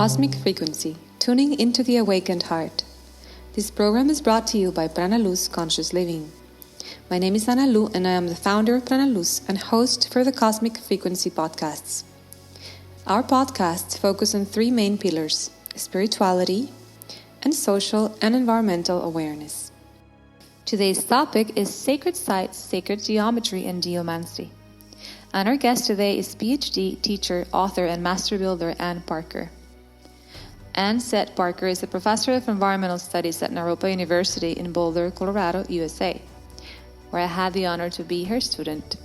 Cosmic Frequency, Tuning into the Awakened Heart. This program is brought to you by Prana-Luz Conscious Living. My name is Ana Lu, and I am the founder of Prana-Luz and host for the Cosmic Frequency podcasts. Our podcasts focus on three main pillars: spirituality and social and environmental awareness. Today's topic is sacred sites, sacred geometry, and geomancy. And our guest today is PhD teacher, author, and master builder Anne Parker. Anne Seth Parker is a professor of environmental studies at Naropa University in Boulder, Colorado, USA, where I had the honor to be her student.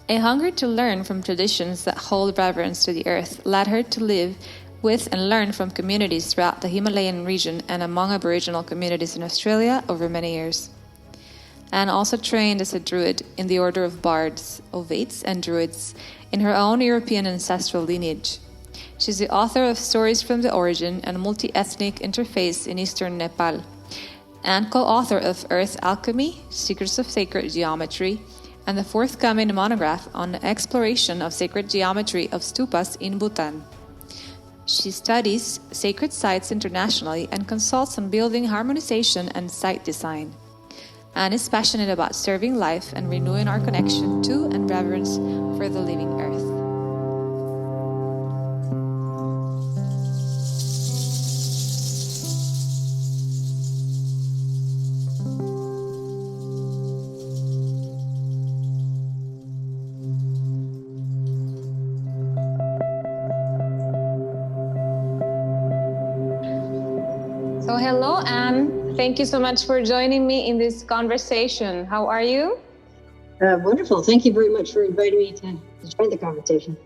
A hunger to learn from traditions that hold reverence to the earth led her to live with and learn from communities throughout the Himalayan region and among Aboriginal communities in Australia over many years. Anne also trained as a Druid in the Order of Bards, Ovates and Druids, in her own European ancestral lineage. She's the author of Stories from the Originand Multi-ethnic Interface in Eastern Nepal, and co-author of Earth Alchemy, Secrets of Sacred Geometry, and the forthcoming monograph on the exploration of sacred geometry of Stupas in Bhutan. She studies sacred sites internationally and consults on building harmonization and site design. Anne is passionate about serving life and renewing our connection to and reverence for the living earth. So hello, Anne. Thank you so much for joining me in this conversation. How are you? Wonderful. Thank you very much for inviting me to join the conversation.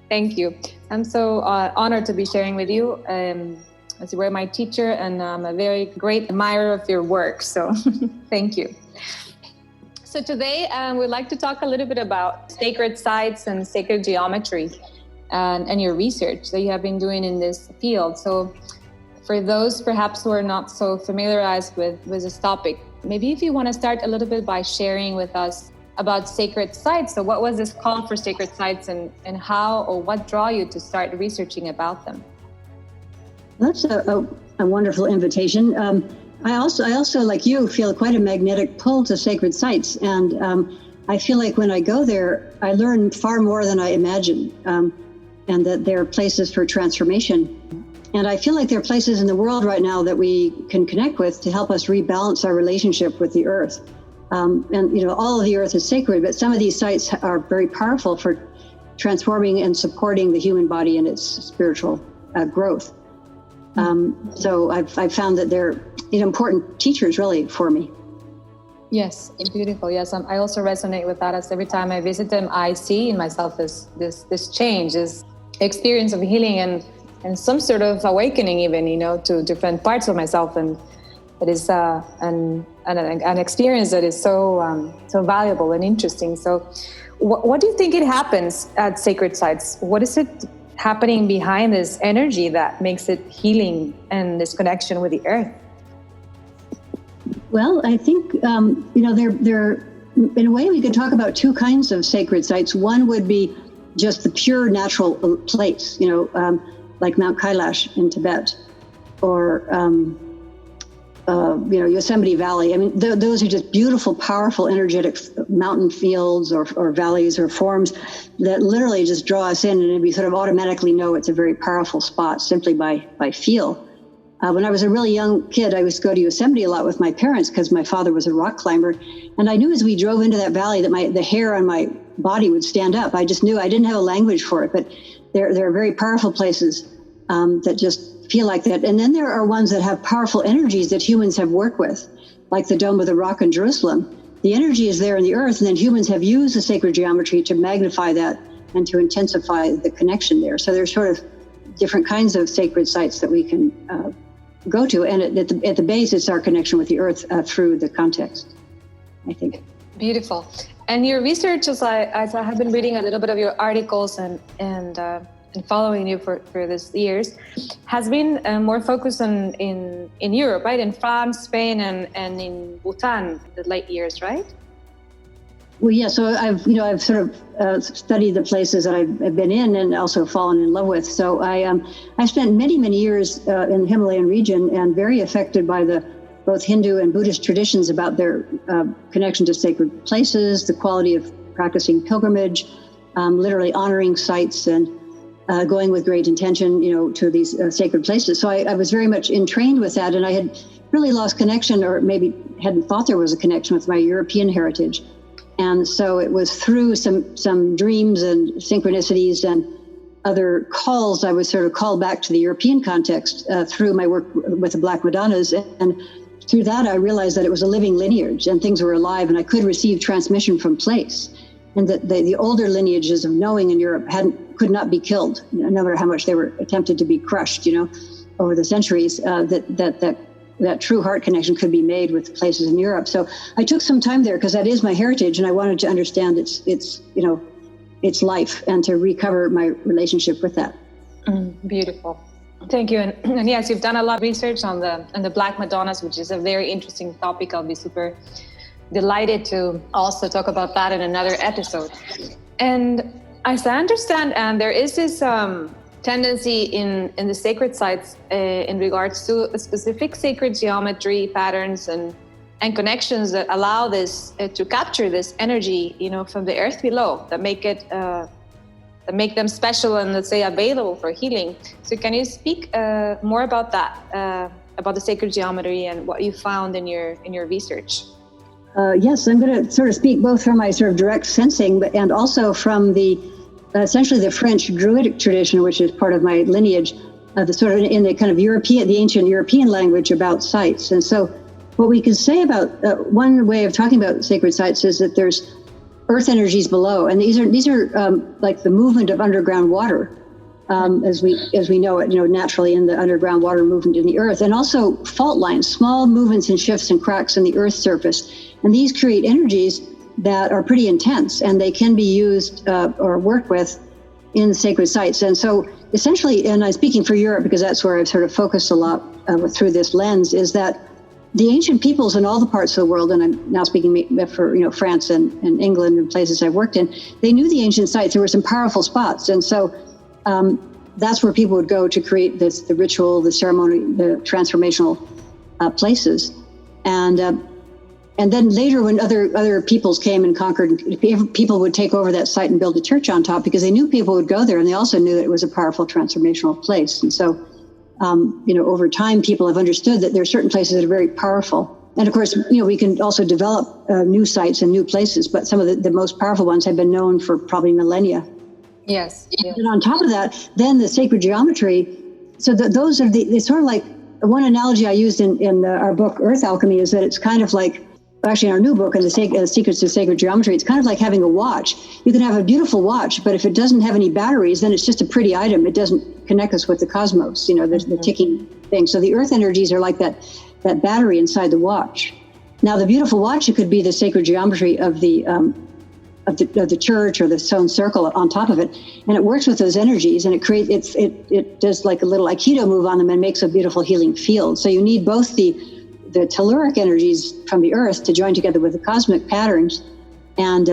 Thank you. I'm so honored to be sharing with you. As you were my teacher, and I'm a very great admirer of your work. So thank you. So today we'd like to talk a little bit about sacred sites and sacred geometry and your research that you have been doing in this field. So for those perhaps who are not so familiarized with this topic, maybe if you want to start a little bit by sharing with us about sacred sites. So what was this call for sacred sites, and how or what draw you to start researching about them? That's a wonderful invitation. I also, like you, feel quite a magnetic pull to sacred sites. And I feel like when I go there, I learn far more than I imagined, and that they're places for transformation. And I feel like there are places in the world right now that we can connect with to help us rebalance our relationship with the earth. And, all of the earth is sacred, but some of these sites are very powerful for transforming and supporting the human body in its spiritual growth. So I've found that they're important teachers, really, for me. Yes, beautiful. Yes, I also resonate with that. As every time I visit them, I see in myself this change, this experience of healing and some sort of awakening, even to different parts of myself, and it is an experience that is so valuable and interesting. So, what do you think it happens at sacred sites? What is it happening behind this energy that makes it healing and this connection with the earth? Well, I think there in a way we could talk about two kinds of sacred sites. One would be just the pure natural place, like Mount Kailash in Tibet, or Yosemite Valley. I mean, those are just beautiful, powerful, energetic mountain fields or valleys or forms that literally just draw us in, and we sort of automatically know it's a very powerful spot simply by feel. When I was a really young kid, I used to go to Yosemite a lot with my parents because my father was a rock climber, and I knew as we drove into that valley that the hair on my body would stand up. I just knew. I didn't have a language for it, but there are very powerful places that just feel like that. And then there are ones that have powerful energies that humans have worked with, like the Dome of the Rock in Jerusalem. The energy is there in the earth, and then humans have used the sacred geometry to magnify that and to intensify the connection there. So there's sort of different kinds of sacred sites that we can go to. And at the base, it's our connection with the earth through the context, I think. Beautiful. And your research, as I have been reading a little bit of your articles and following you for these years, has been more focused in Europe, right? In France, Spain, and in Bhutan, the late years, right? Well, yeah. So I've sort of studied the places that I've been in and also fallen in love with. So I spent many years in the Himalayan region and very affected by the both Hindu and Buddhist traditions about their connection to sacred places, the quality of practicing pilgrimage, literally honoring sites and going with great intention, to these sacred places. So I was very much entrained with that, and I had really lost connection, or maybe hadn't thought there was a connection with my European heritage. And so it was through some dreams and synchronicities and other calls, I was sort of called back to the European context through my work with the Black Madonnas. And through that, I realized that it was a living lineage and things were alive, and I could receive transmission from place. And that the older lineages of knowing in Europe could not be killed, no matter how much they were attempted to be crushed, over the centuries, that true heart connection could be made with places in Europe. So I took some time there because that is my heritage, and I wanted to understand its life and to recover my relationship with that. Beautiful. Thank you. And yes, you've done a lot of research on the Black Madonnas, which is a very interesting topic. I'll be super delighted to also talk about that in another episode. And as I understand, and there is this tendency in the sacred sites in regards to specific sacred geometry patterns and connections that allow this to capture this energy, from the earth below, that make them special and, let's say, available for healing. So can you speak more about that, about the sacred geometry and what you found in your research? Yes, I'm going to sort of speak both from my sort of direct sensing, and also from essentially the French Druidic tradition, which is part of my lineage, the sort of in the kind of the ancient European language about sites. And so what we can say about one way of talking about sacred sites is that there's earth energies below, and these are like the movement of underground water, as we know it, naturally in the underground water movement in the earth, and also fault lines, small movements and shifts and cracks in the earth's surface, and these create energies that are pretty intense, and they can be used or worked with in sacred sites. And so essentially, and I'm speaking for Europe because that's where I've sort of focused a lot through this lens, is that the ancient peoples in all the parts of the world, and I'm now speaking for France and England and places I've worked in, they knew the ancient sites. There were some powerful spots, and so that's where people would go to create the ritual, the ceremony, the transformational places. And then later, when other peoples came and conquered, people would take over that site and build a church on top because they knew people would go there, and they also knew that it was a powerful transformational place. And so, over time, people have understood that there are certain places that are very powerful. And of course, we can also develop new sites and new places, but some of the most powerful ones have been known for probably millennia. Yes. And on top of that, then the sacred geometry. So those are it's sort of like one analogy I used in our book, Earth Alchemy, is that it's kind of like, actually in our new book, in the Secrets of Sacred Geometry, it's kind of like having a watch. You can have a beautiful watch, but if it doesn't have any batteries, then it's just a pretty item. It doesn't connect us with the cosmos, the ticking thing. So the earth energies are like that battery inside the watch. Now, the beautiful watch, it could be the sacred geometry of the church or the stone circle on top of it, and it works with those energies, and it does like a little Aikido move on them and makes a beautiful healing field. So you need both the telluric energies from the earth to join together with the cosmic patterns, and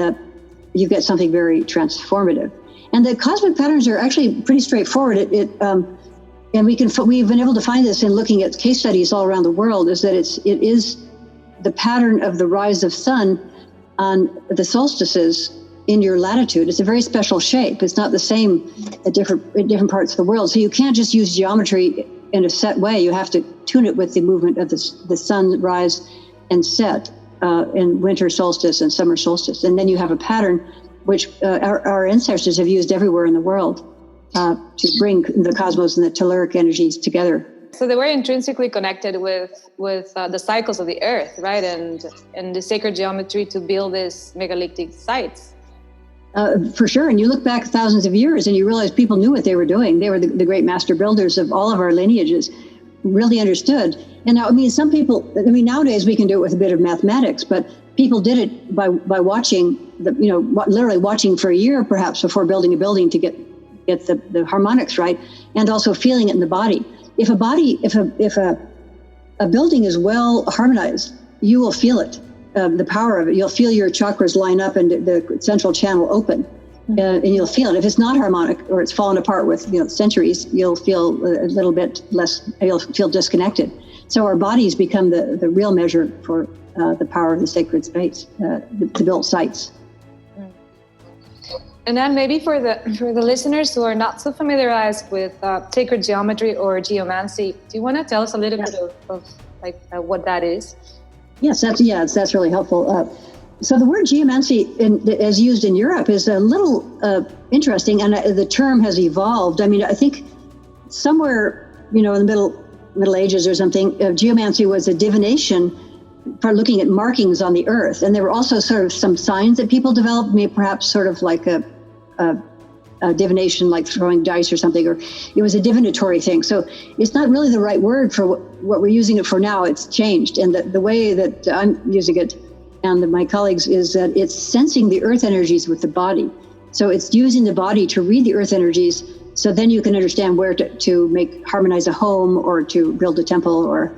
you get something very transformative. And the cosmic patterns are actually pretty straightforward. And we've been able to find this in looking at case studies all around the world, is that it is the pattern of the rise of sun on the solstices in your latitude. It's a very special shape. It's not the same at different parts of the world. So you can't just use geometry in a set way. You have to tune it with the movement of the sun rise and set in winter solstice and summer solstice. And then you have a pattern which our ancestors have used everywhere in the world to bring the cosmos and the telluric energies together. So they were intrinsically connected with the cycles of the earth, right? And the sacred geometry to build these megalithic sites. For sure. And you look back thousands of years and you realize people knew what they were doing. They were the great master builders of all of our lineages, really understood. And now, some people, nowadays we can do it with a bit of mathematics, but people did it by watching, literally watching for a year perhaps before building a building to get the harmonics right, and also feeling it in the body. If a building is well harmonized, you will feel it. the power of it. You'll feel your chakras line up and the central channel open. And you'll feel it. If it's not harmonic or it's fallen apart with centuries, you'll feel a little bit less, you'll feel disconnected. So our bodies become the real measure for the power of the sacred space, the built sites. And then maybe for the listeners who are not so familiarized with sacred geometry or geomancy, do you want to tell us a little bit of what that is? Yes, that's really helpful. So the word geomancy, as used in Europe, is a little interesting, and the term has evolved. I mean, I think somewhere, in the Middle Ages or something, geomancy was a divination for looking at markings on the earth, and there were also sort of some signs that people developed, maybe perhaps sort of like a divination, like throwing dice or something, or it was a divinatory thing. So it's not really the right word for what we're using it for now. It's changed, and the way that I'm using it and my colleagues is that it's sensing the earth energies with the body. So it's using the body to read the earth energies, so then you can understand where to harmonize a home, or to build a temple, or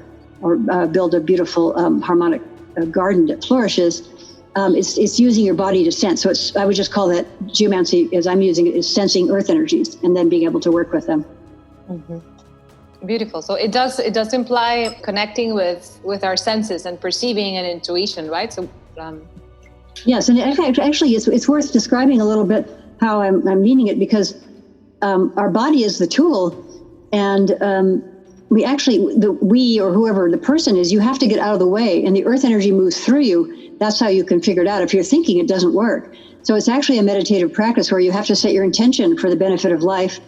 build a beautiful harmonic garden that flourishes. It's using your body to sense. So I would just call that geomancy, as I'm using it, is sensing earth energies and then being able to work with them. Mm-hmm. Beautiful. So it does imply connecting with our senses and perceiving and intuition, right? So yes, and actually it's worth describing a little bit how I'm meaning it, because our body is the tool, and we or whoever the person is, you have to get out of the way, and the earth energy moves through you. That's how you can figure it out. If you're thinking, it doesn't work. So it's actually a meditative practice where you have to set your intention for the benefit of life.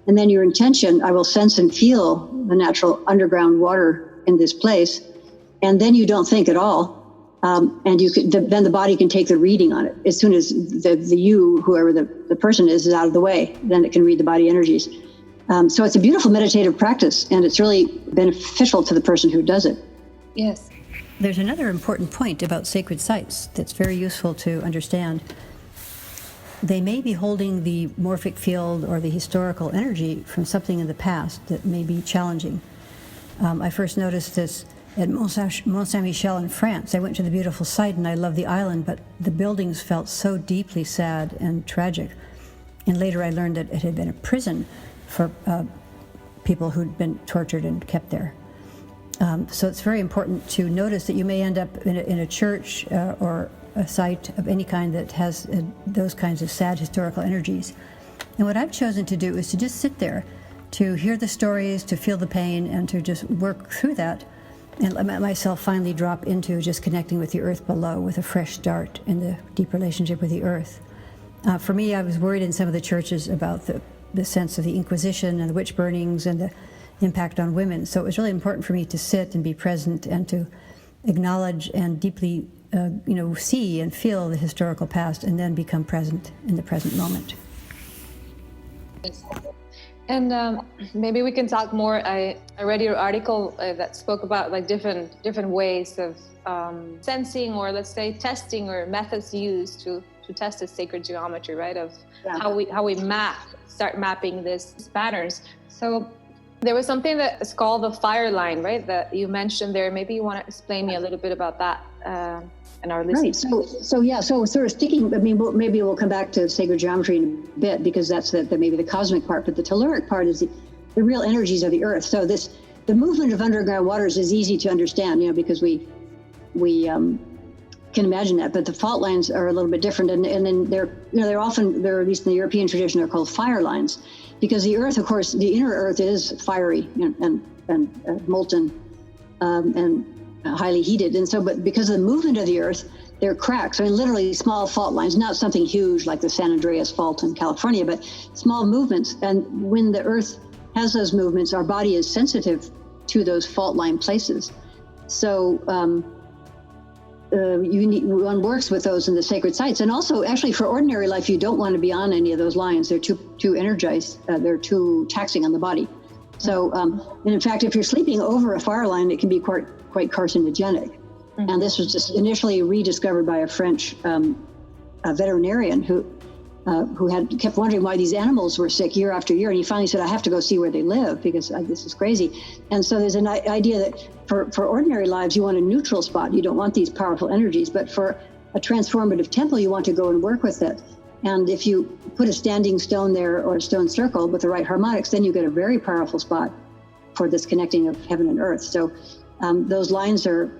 And then your intention, I will sense and feel the natural underground water in this place. And then you don't think at all. And then the body can take the reading on it. As soon as whoever the person is out of the way, then it can read the body energies. So it's a beautiful meditative practice, and it's really beneficial to the person who does it. Yes. There's another important point about sacred sites that's very useful to understand. They may be holding the morphic field or the historical energy from something in the past that may be challenging. I first noticed this at Mont Saint-Michel in France. I went to the beautiful site and I loved the island, but the buildings felt so deeply sad and tragic. And later I learned that it had been a prison for people who'd been tortured and kept there. So it's very important to notice that you may end up in a church or a site of any kind that has those kinds of sad historical energies. And what I've chosen to do is to just sit there, to hear the stories, to feel the pain, and to just work through that, and let myself finally drop into just connecting with the earth below, with a fresh start in the deep relationship with the earth. For me, I was worried in some of the churches about the sense of the Inquisition and the witch burnings and the impact on women. So it was really important for me to sit and be present and to acknowledge and deeply see and feel the historical past, and then become present in the present moment. And maybe we can talk more. I read your article that spoke about different ways of sensing, or let's say testing, or methods used to test the sacred geometry, right? Of how we start mapping these patterns. So there was something that is called the fire line, right? That you mentioned there. Maybe you want to explain me a little bit about that and our listeners. Right. So sort of sticking. I mean, maybe we'll come back to sacred geometry in a bit, because that's maybe the cosmic part. But the telluric part is the real energies of the earth. So the movement of underground waters is easy to understand, because we can imagine that. But the fault lines are a little bit different, and then they're often, at least in the European tradition, they're called fire lines, because the earth, of course, the inner earth is fiery and molten and highly heated, and so but because of the movement of the earth, there are cracks. I mean, literally small fault lines, not something huge like the San Andreas Fault in California, but small movements. And when the earth has those movements, our body is sensitive to those fault line places. So one works with those in the sacred sites. And also, actually, for ordinary life, you don't want to be on any of those lines. They're too energized. They're too taxing on the body. So, and in fact, if you're sleeping over a fire line, it can be quite carcinogenic. Mm-hmm. And this was just initially rediscovered by a French veterinarian who who had kept wondering why these animals were sick year after year, and he finally said, "I have to go see where they live because this is crazy." And so there's an idea that for ordinary lives, you want a neutral spot. You don't want these powerful energies, but for a transformative temple, you want to go and work with it. And if you put a standing stone there or a stone circle with the right harmonics, then you get a very powerful spot for this connecting of heaven and earth. So those lines are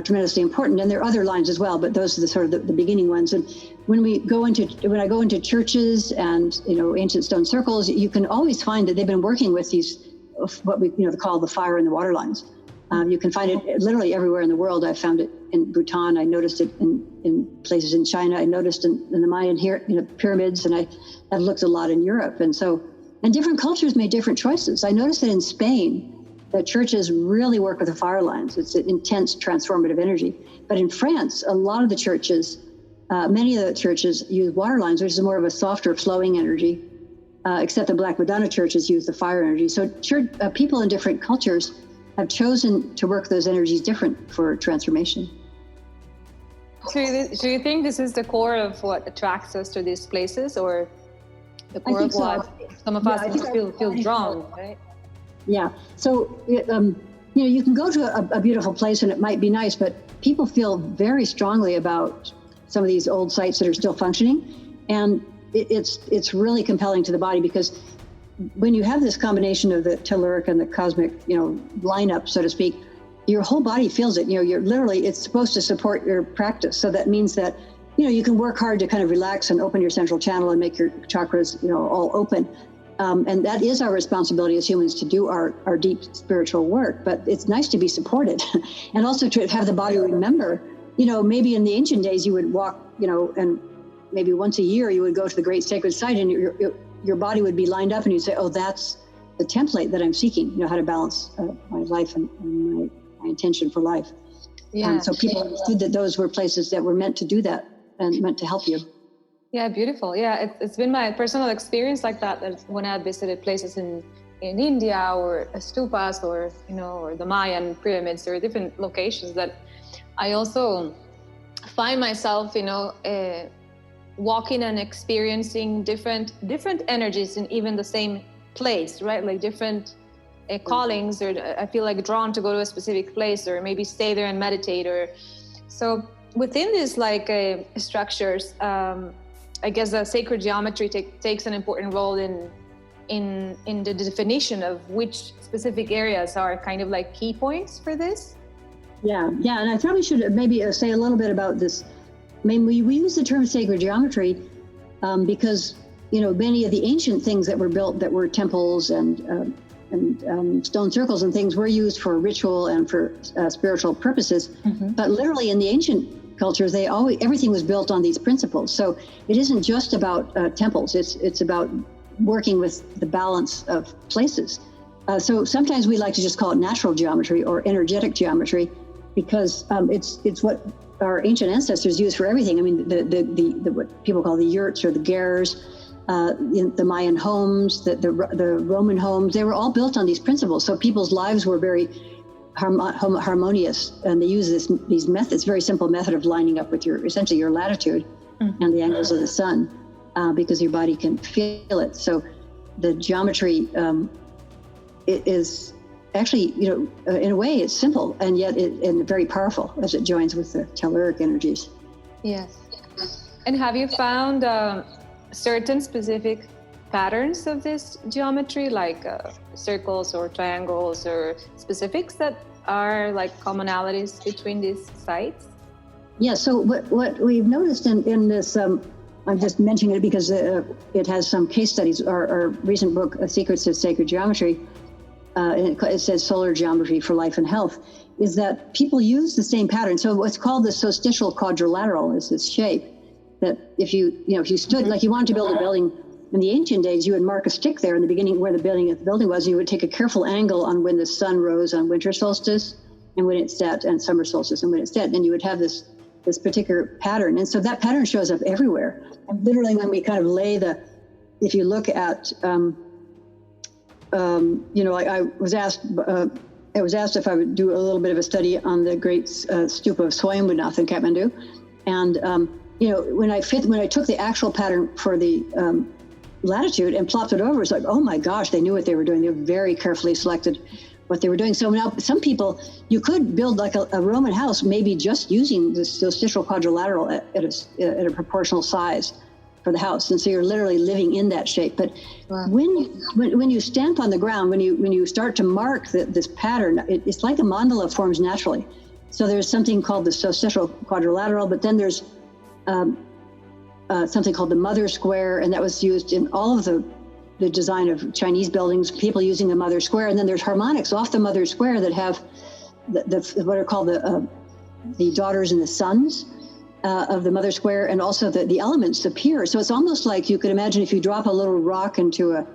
tremendously important, and there are other lines as well, but those are the sort of the beginning ones. And when I go into churches and ancient stone circles, you can always find that they've been working with these what we call the fire and the water lines. You can find it literally everywhere in the world. I found it in Bhutan. I noticed it in places in China. I noticed in the Mayan pyramids, and I've looked a lot in Europe. And different cultures made different choices. I noticed that in Spain, the churches really work with the fire lines. It's an intense transformative energy. But in France, a lot of the churches, many of the churches use water lines, which is more of a softer flowing energy, except the Black Madonna churches use the fire energy. So people in different cultures have chosen to work those energies different for transformation. So do you think this is the core of what attracts us to these places, or the core of what some of us feel drawn, right? Yeah. So, you can go to a beautiful place and it might be nice, but people feel very strongly about some of these old sites that are still functioning. And it's really compelling to the body, because when you have this combination of the telluric and the cosmic, lineup, so to speak, your whole body feels it. You're literally, it's supposed to support your practice. So that means that, you can work hard to kind of relax and open your central channel and make your chakras, all open. And that is our responsibility as humans, to do our deep spiritual work. But it's nice to be supported and also to have the body remember, maybe in the ancient days you would walk, and maybe once a year you would go to the great sacred site, and your body would be lined up and you'd say, oh, that's the template that I'm seeking, how to balance my life and my intention for life. Yeah. So people understood that those were places that were meant to do that and meant to help you. Yeah, beautiful. Yeah, it's been my personal experience like that when I visited places in India or Stupas or the Mayan pyramids or different locations, that I also find myself walking and experiencing different energies in even the same place, right? Like different callings, or I feel like drawn to go to a specific place or maybe stay there and meditate. Or so within these structures, I guess sacred geometry takes an important role in the definition of which specific areas are kind of like key points for this. Yeah, and I probably should maybe say a little bit about this. I mean, we use the term sacred geometry because many of the ancient things that were built, that were temples and stone circles and things, were used for ritual and for spiritual purposes. Mm-hmm. But literally in the ancient cultures, everything was built on these principles. So it isn't just about temples. It's about working with the balance of places. So sometimes we like to just call it natural geometry or energetic geometry, because it's what our ancient ancestors used for everything. I mean, the what people call the yurts or the gers, the Mayan homes, the Roman homes, they were all built on these principles. So people's lives were very harmonious, and they use these methods, very simple method of lining up with essentially your latitude and the angles of the sun, because your body can feel it. So the geometry it is actually, in a way, it's simple, and yet and very powerful as it joins with the telluric energies. Yes. And have you found certain specific patterns of this geometry, like circles or triangles or specifics that are like commonalities between these sites? Yeah, so what we've noticed in this, I'm just mentioning it because it has some case studies. Our recent book, Secrets of Sacred Geometry, and it says Solar Geometry for Life and Health, is that people use the same pattern. So what's called the solstitial quadrilateral is this shape that if you stood, like you wanted to build a building in the ancient days, you would mark a stick there in the beginning where the building was, and you would take a careful angle on when the sun rose on winter solstice and when it set, and summer solstice and when it set, and you would have this particular pattern. And so that pattern shows up everywhere. And literally when we kind of if you look at, I was asked if I would do a little bit of a study on the great stupa of Swayambhunath in Kathmandu. And when I took the actual pattern for the latitude and plopped it over, it's like, oh my gosh, they knew what they were doing. They were very carefully selected what they were doing. So now some people, you could build like a Roman house, maybe just using the solstitial quadrilateral at a proportional size for the house. And so you're literally living in that shape. But wow. when you stamp on the ground, when you start to mark this pattern, it's like a mandala forms naturally. So there's something called the solstitial quadrilateral, but then there's something called the mother square, and that was used in all of the design of Chinese buildings, people using the mother square. And then there's harmonics off the mother square that have what are called the daughters and the sons of the mother square, and also the elements appear. So it's almost like you could imagine if you drop a little rock into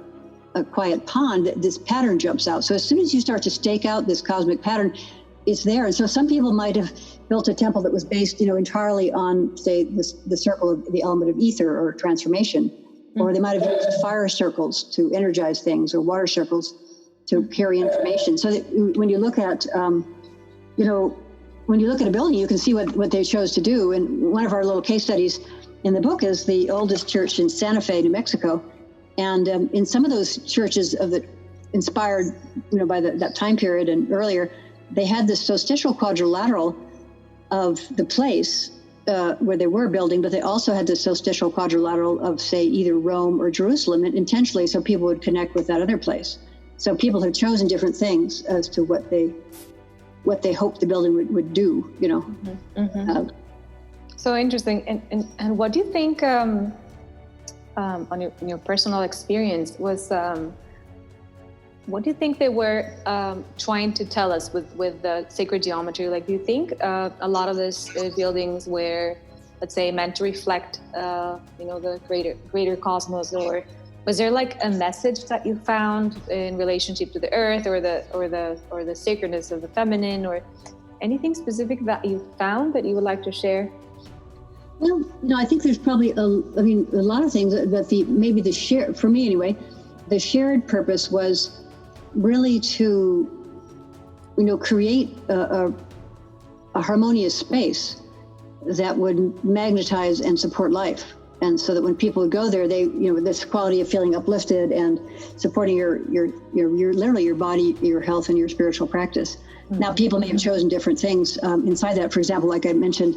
a quiet pond, this pattern jumps out. So as soon as you start to stake out this cosmic pattern, it's there. And so some people might have built a temple that was based, entirely on, say, the circle of the element of ether or transformation, or they might have used fire circles to energize things, or water circles to carry information. So that when you look at, when you look at a building, you can see what they chose to do. And one of our little case studies in the book is the oldest church in Santa Fe, New Mexico. And in some of those churches inspired, by that time period and earlier, they had this solstitial quadrilateral of the place where they were building, but they also had the solstitial quadrilateral of, say, either Rome or Jerusalem, and intentionally so people would connect with that other place. So people have chosen different things as to what they hoped the building would do, Mm-hmm. Mm-hmm. So interesting. And what do you think, on your personal experience, was what do you think they were trying to tell us with the sacred geometry? Like, do you think a lot of these buildings were, let's say, meant to reflect, the greater cosmos, or was there like a message that you found in relationship to the earth, or the sacredness of the feminine, or anything specific that you found that you would like to share? Well, no, I think there's probably a lot of things, but for me anyway, the shared purpose was really to, create a harmonious space that would magnetize and support life. And so that when people would go there, they, this quality of feeling uplifted and supporting your literally your body, your health, and your spiritual practice. Mm-hmm. Now, people may have chosen different things inside that. For example, like I mentioned,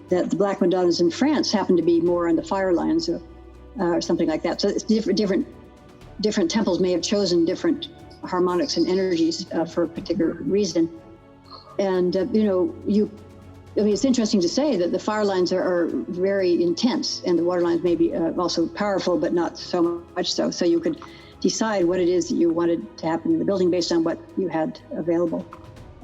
that the Black Madonnas in France happen to be more on the fire lines or something like that. So it's different temples may have chosen different harmonics and energies for a particular reason. And, it's interesting to say that the fire lines are very intense, and the water lines may be also powerful, but not so much so. So you could decide what it is that you wanted to happen in the building based on what you had available.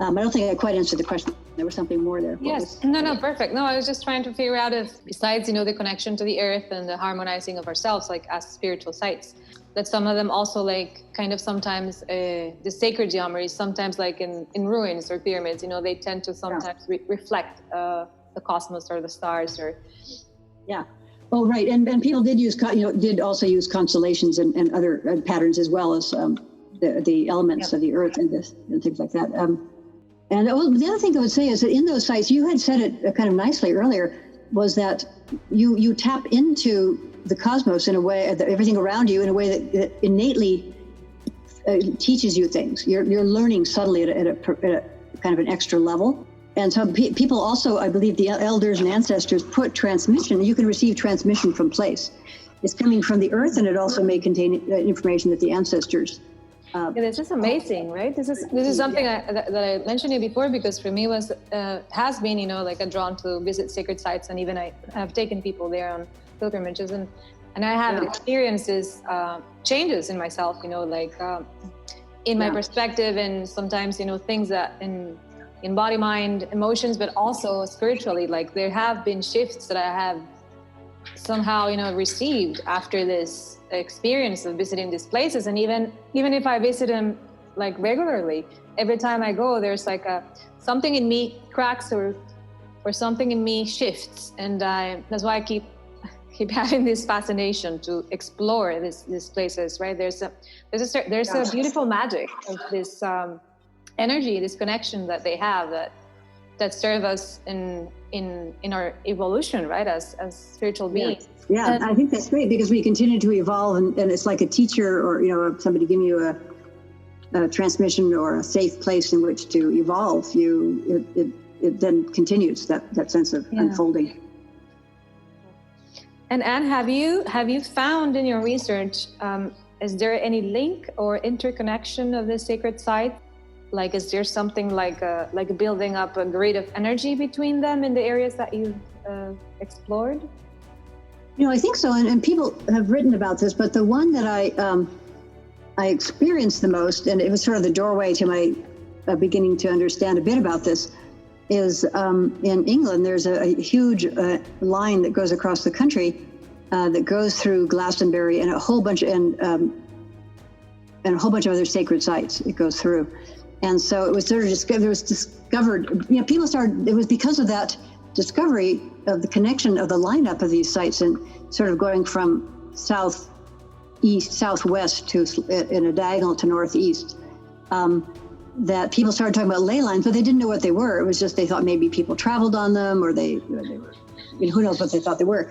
I don't think I quite answered the question. There was something more there. Yes. No, perfect. No, I was just trying to figure out if, besides, the connection to the earth and the harmonizing of ourselves, like as spiritual sites, that some of them also, like, kind of sometimes the sacred geometry, sometimes like in ruins or pyramids, they tend to sometimes reflect the cosmos or the stars, or. Yeah. Oh, right. And people did also use constellations and other patterns, as well as the elements of the earth and things like that. And the other thing I would say is that in those sites, you had said it kind of nicely earlier, was that you tap into the cosmos in a way, everything around you in a way that innately teaches you things. You're learning subtly at a kind of an extra level. And so people also, I believe the elders and ancestors put transmission. You can receive transmission from place. It's coming from the earth, and it also may contain information that the ancestors. This is amazing, right? This is something that I mentioned you before, because for me has been, like a drawn to visit sacred sites, and even I have taken people there on pilgrimages, and I have experienced this changes in myself, in my perspective, and sometimes, things that in body, mind, emotions, but also spiritually, like there have been shifts that I have somehow, received after this experience of visiting these places. And even if I visit them like regularly, every time I go, there's like something in me cracks or something in me shifts, and that's why I keep having this fascination to explore these places. Right? There's a beautiful magic of this energy, this connection that they have that that serve us in our evolution, right, as spiritual beings. Yeah, I think that's great, because we continue to evolve, and it's like a teacher or somebody giving you a transmission or a safe place in which to evolve. It then continues that sense of unfolding. And Anne, have you found in your research, is there any link or interconnection of the sacred site? Like, is there something like building up a grid of energy between them in the areas that you've explored? I think so, and people have written about this, but the one that I experienced the most, and it was sort of the doorway to my beginning to understand a bit about this, is in England. There's a huge line that goes across the country that goes through Glastonbury and a whole bunch of other sacred sites. It goes through, and so it was sort of discovered. People started. It was because of that discovery of the connection of the lineup of these sites, and sort of going from southwest to in a diagonal to northeast. That people started talking about ley lines, but they didn't know what they were. It was just they thought maybe people traveled on them, or they were, who knows what they thought they were.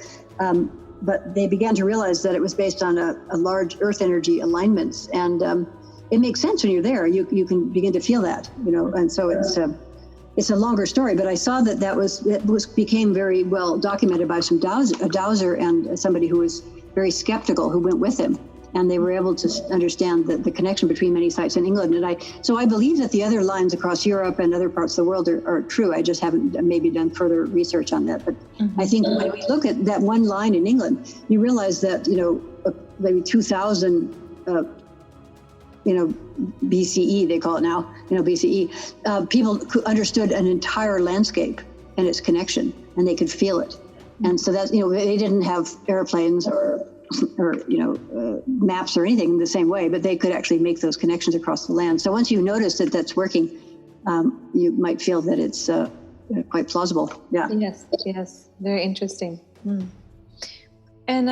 But they began to realize that it was based on a large earth energy alignments, and it makes sense when you're there. You can begin to feel that, and so it's a longer story. But I saw that became very well documented by a dowser and somebody who was very skeptical who went with him. And they were able to understand the connection between many sites in England. And so I believe that the other lines across Europe and other parts of the world are true. I just haven't maybe done further research on that. But I think when we look at that one line in England, you realize that, maybe 2000, BCE, they call it now, BCE, people understood an entire landscape and its connection, and they could feel it. And so that's, they didn't have airplanes or maps or anything the same way, but they could actually make those connections across the land. So once you notice that that's working, you might feel that it's quite plausible. Yeah. Yes, very interesting. And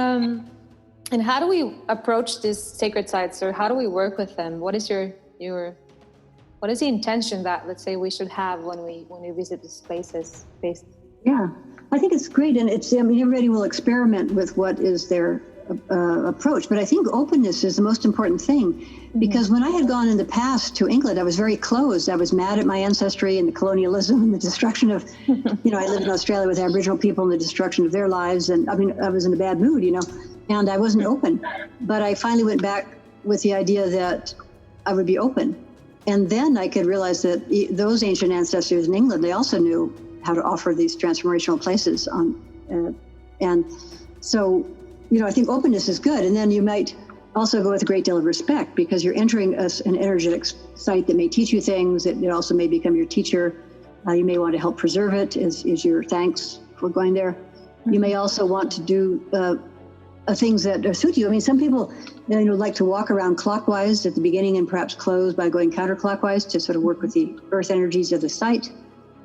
how do we approach these sacred sites, or how do we work with them? What is what is the intention that, let's say, we should have when we visit these places? Yeah, I think it's great, and everybody will experiment with what is their approach, but I think openness is the most important thing, because when I had gone in the past to England, I was very closed. I was mad at my ancestry and the colonialism and the destruction of, I lived in Australia with Aboriginal people and the destruction of their lives, and I was in a bad mood, and I wasn't open. But I finally went back with the idea that I would be open, and then I could realize that those ancient ancestors in England, they also knew how to offer these transformational places and so. I think openness is good. And then you might also go with a great deal of respect, because you're entering an energetic site that may teach you things. It also may become your teacher. You may want to help preserve it as your thanks for going there. You may also want to do things that suit you. Some people like to walk around clockwise at the beginning and perhaps close by going counterclockwise to sort of work with the earth energies of the site.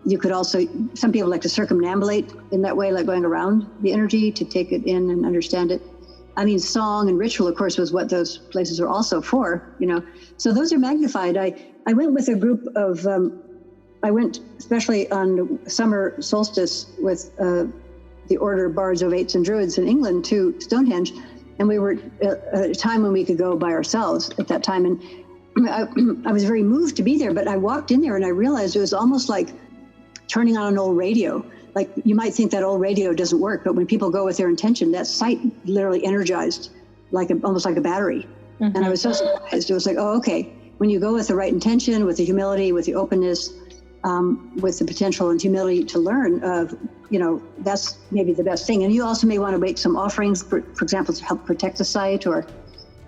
You could also, some people like to circumambulate in that way, like going around the energy to take it in and understand it. Song and ritual, of course, was what those places are also for, So those are magnified. I went with a group of, I went especially on summer solstice with the Order of Bards, Ovates and Druids in England to Stonehenge. And we were at a time when we could go by ourselves at that time. And I was very moved to be there, but I walked in there and I realized it was almost like turning on an old radio. Like, you might think that old radio doesn't work, but when people go with their intention, that site literally energized, almost like a battery. And I was so surprised. It was like, oh, okay. When you go with the right intention, with the humility, with the openness, with the potential and humility to learn, that's maybe the best thing. And you also may want to make some offerings, for example, to help protect the site or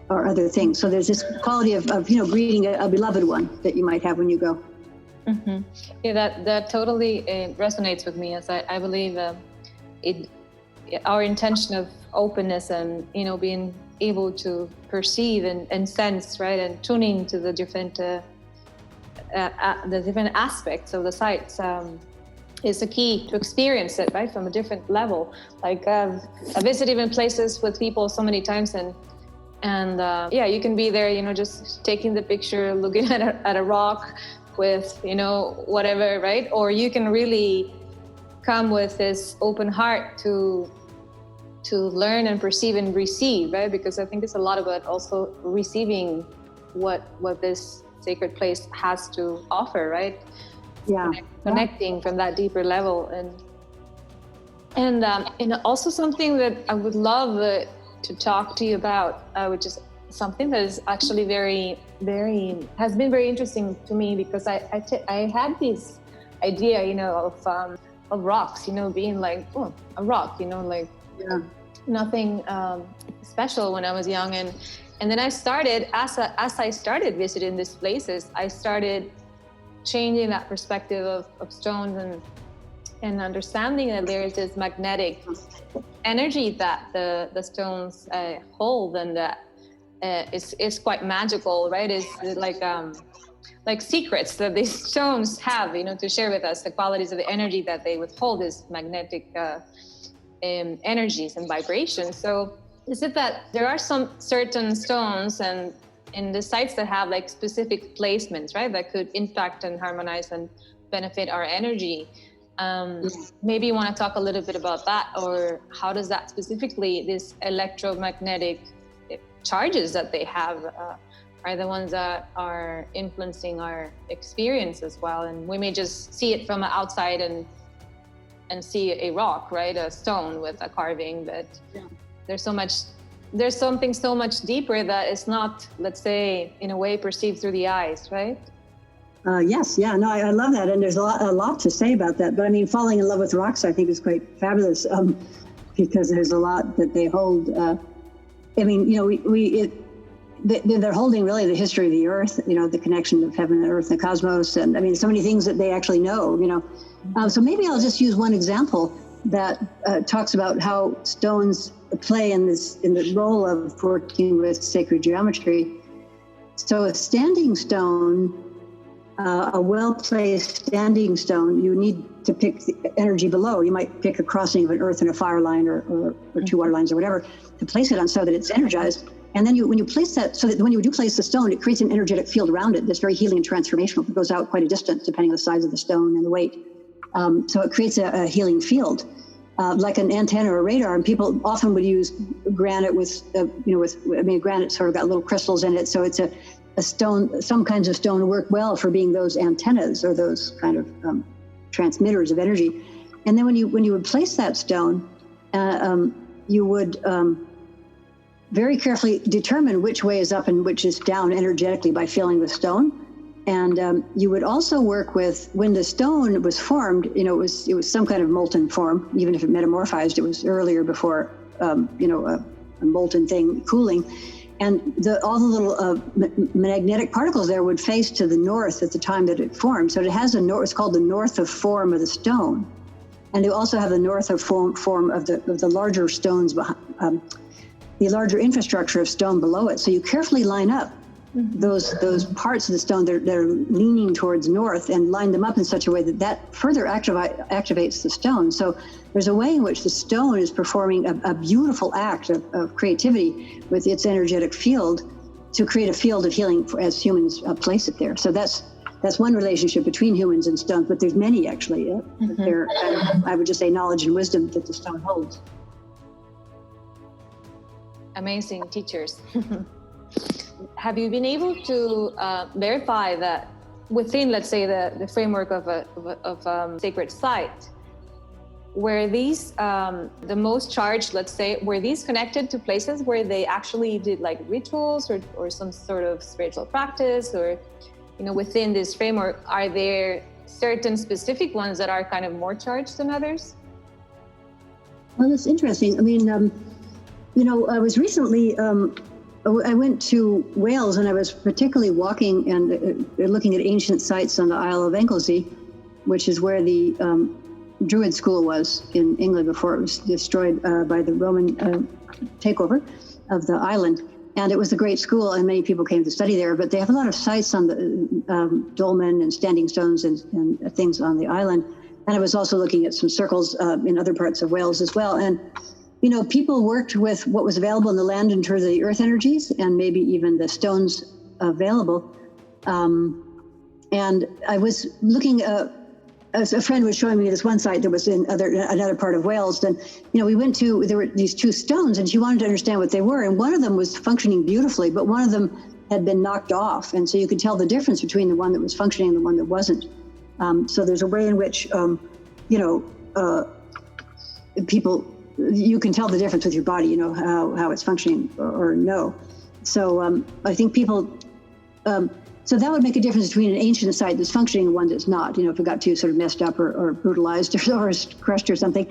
other things. So there's this quality of greeting a beloved one that you might have when you go. Yeah, that totally resonates with me, as I believe our intention of openness and being able to perceive and sense, right, and tuning to the different aspects of the sites is the key to experience it, right, from a different level. Like I visit even places with people so many times, and you can be there, just taking the picture, looking at a rock, with, whatever, right? Or you can really come with this open heart to learn and perceive and receive, right? Because I think it's a lot about also receiving what this sacred place has to offer, right? Yeah. Connecting from that deeper level. And also something that I would love to talk to you about, which is something that is actually has been very interesting to me, because I had this idea, of rocks, being like, oh, a rock, like nothing special when I was young. And then I started, as I started visiting these places, I started changing that perspective of stones and understanding that there is this magnetic energy that the stones hold, and that is quite magical, right? It's like secrets that these stones have, to share with us, the qualities of the energy that they withhold, is magnetic energies and vibrations. So is it that there are some certain stones and in the sites that have like specific placements, right, that could impact and harmonize and benefit our energy? Maybe you want to talk a little bit about that, or how does that specifically, this electromagnetic charges that they have, are the ones that are influencing our experience as well? And we may just see it from outside and see a rock, right, a stone with a carving, but there's something so much deeper that is not, let's say, in a way perceived through the eyes, right? Yes, yeah, no, I love that, and there's a lot to say about that. But I mean, falling in love with rocks, I think, is quite fabulous, because there's a lot that they hold. I mean, they're holding really the history of the earth, the connection of heaven and earth and the cosmos, and I mean, so many things that they actually know, So maybe I'll just use one example that talks about how stones play in the role of working with sacred geometry. So a standing stone, a well-placed standing stone, you need to pick the energy below. You might pick a crossing of an earth and a fire line, or two water lines or whatever, to place it on so that it's energized. And then when you place that, so that when you do place the stone, it creates an energetic field around it that's very healing and transformational. It goes out quite a distance depending on the size of the stone and the weight. So it creates a healing field, like an antenna or a radar. And people often would use granite granite sort of got little crystals in it. So it's a stone, some kinds of stone work well for being those antennas or those kind of transmitters of energy. And then when you would place that stone, you would very carefully determine which way is up and which is down energetically by feeling the stone. And you would also work with, when the stone was formed, it was some kind of molten form, even if it metamorphized, it was earlier before, a molten thing cooling. And all the little magnetic particles there would face to the north at the time that it formed. So it has it's called the north of form of the stone. And you also have the north of form of the larger stones, behind, the larger infrastructure of stone below it. So you carefully line up those parts of the stone that are leaning towards north and line them up in such a way that further activates the stone. So there's a way in which the stone is performing a beautiful act of creativity with its energetic field to create a field of healing as humans place it there. So that's one relationship between humans and stones, but there's many actually. They're, I would just say, knowledge and wisdom that the stone holds. Amazing teachers. Have you been able to verify that within, let's say, the framework of a sacred site, were these the most charged, let's say, were these connected to places where they actually did like rituals or some sort of spiritual practice, or, within this framework, are there certain specific ones that are kind of more charged than others? Well, that's interesting. I mean, I was recently, I went to Wales, and I was particularly walking and looking at ancient sites on the Isle of Anglesey, which is where the Druid school was in England before it was destroyed by the Roman takeover of the island. And it was a great school, and many people came to study there. But they have a lot of sites on the dolmen and standing stones and things on the island. And I was also looking at some circles in other parts of Wales as well. And people worked with what was available in the land in terms of the earth energies and maybe even the stones available. And I was looking, as a friend was showing me this one site that was in another part of Wales. Then, we went to, there were these two stones, and she wanted to understand what they were. And one of them was functioning beautifully, but one of them had been knocked off. And so you could tell the difference between the one that was functioning and the one that wasn't. So there's a way in which, people, you can tell the difference with your body, how it's functioning or no. So I think people, so that would make a difference between an ancient site that's functioning and one that's not, if it got too sort of messed up or brutalized or crushed or something.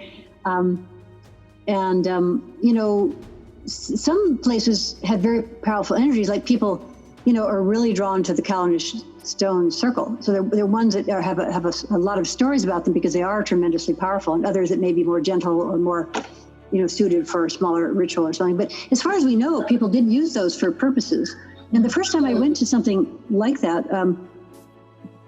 Some places have very powerful energies, like people, are really drawn to the Callanish stone circle. So they're ones that have a lot of stories about them because they are tremendously powerful, and others that may be more gentle or more, suited for a smaller ritual or something. But as far as we know, people did use those for purposes. And the first time I went to something like that,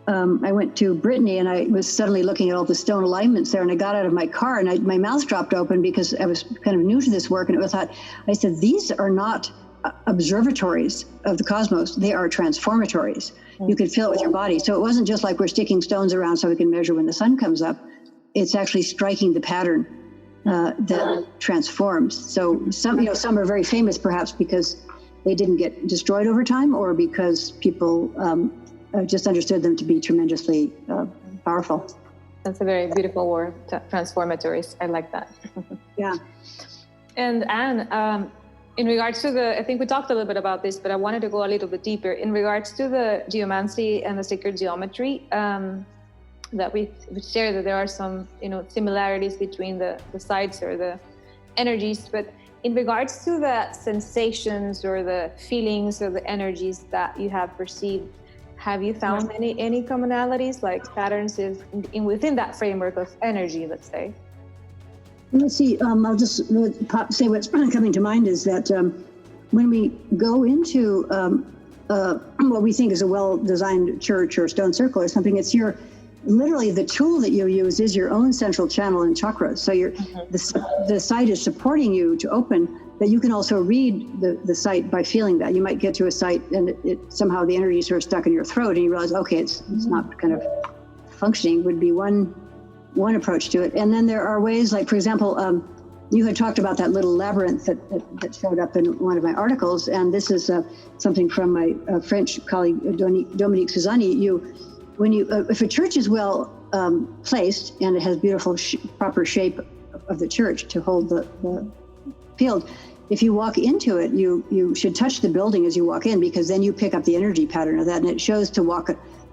I went to Brittany, and I was suddenly looking at all the stone alignments there, and I got out of my car, and my mouth dropped open because I was kind of new to this work, and I said, these are not observatories of the cosmos, they are transformatories. You could feel it with your body. So it wasn't just like we're sticking stones around so we can measure when the sun comes up. It's actually striking the pattern that transforms. So some are very famous perhaps because they didn't get destroyed over time, or because people just understood them to be tremendously powerful. That's a very beautiful word, transformatories. I like that. Yeah. And Anne, in regards to I think we talked a little bit about this, but I wanted to go a little bit deeper. In regards to the geomancy and the sacred geometry, that we share that there are some, similarities between the sites or the energies, but in regards to the sensations or the feelings or the energies that you have perceived, have you found any commonalities, like patterns within that framework of energy, let's say? Let's see, I'll just say what's coming to mind is that when we go into what we think is a well-designed church or stone circle or something, it's literally the tool that you use is your own central channel and chakras. So the site is supporting you to open, but you can also read the site by feeling that. You might get to a site and it somehow the energy is sort of stuck in your throat and you realize, okay, it's not kind of functioning, would be one approach to it. And then there are ways, like, for example, you had talked about that little labyrinth that showed up in one of my articles, and this is something from my French colleague, Dominique Suzani. If a church is well placed and it has beautiful proper shape of the church to hold the field, if you walk into it, you should touch the building as you walk in, because then you pick up the energy pattern of that, and it shows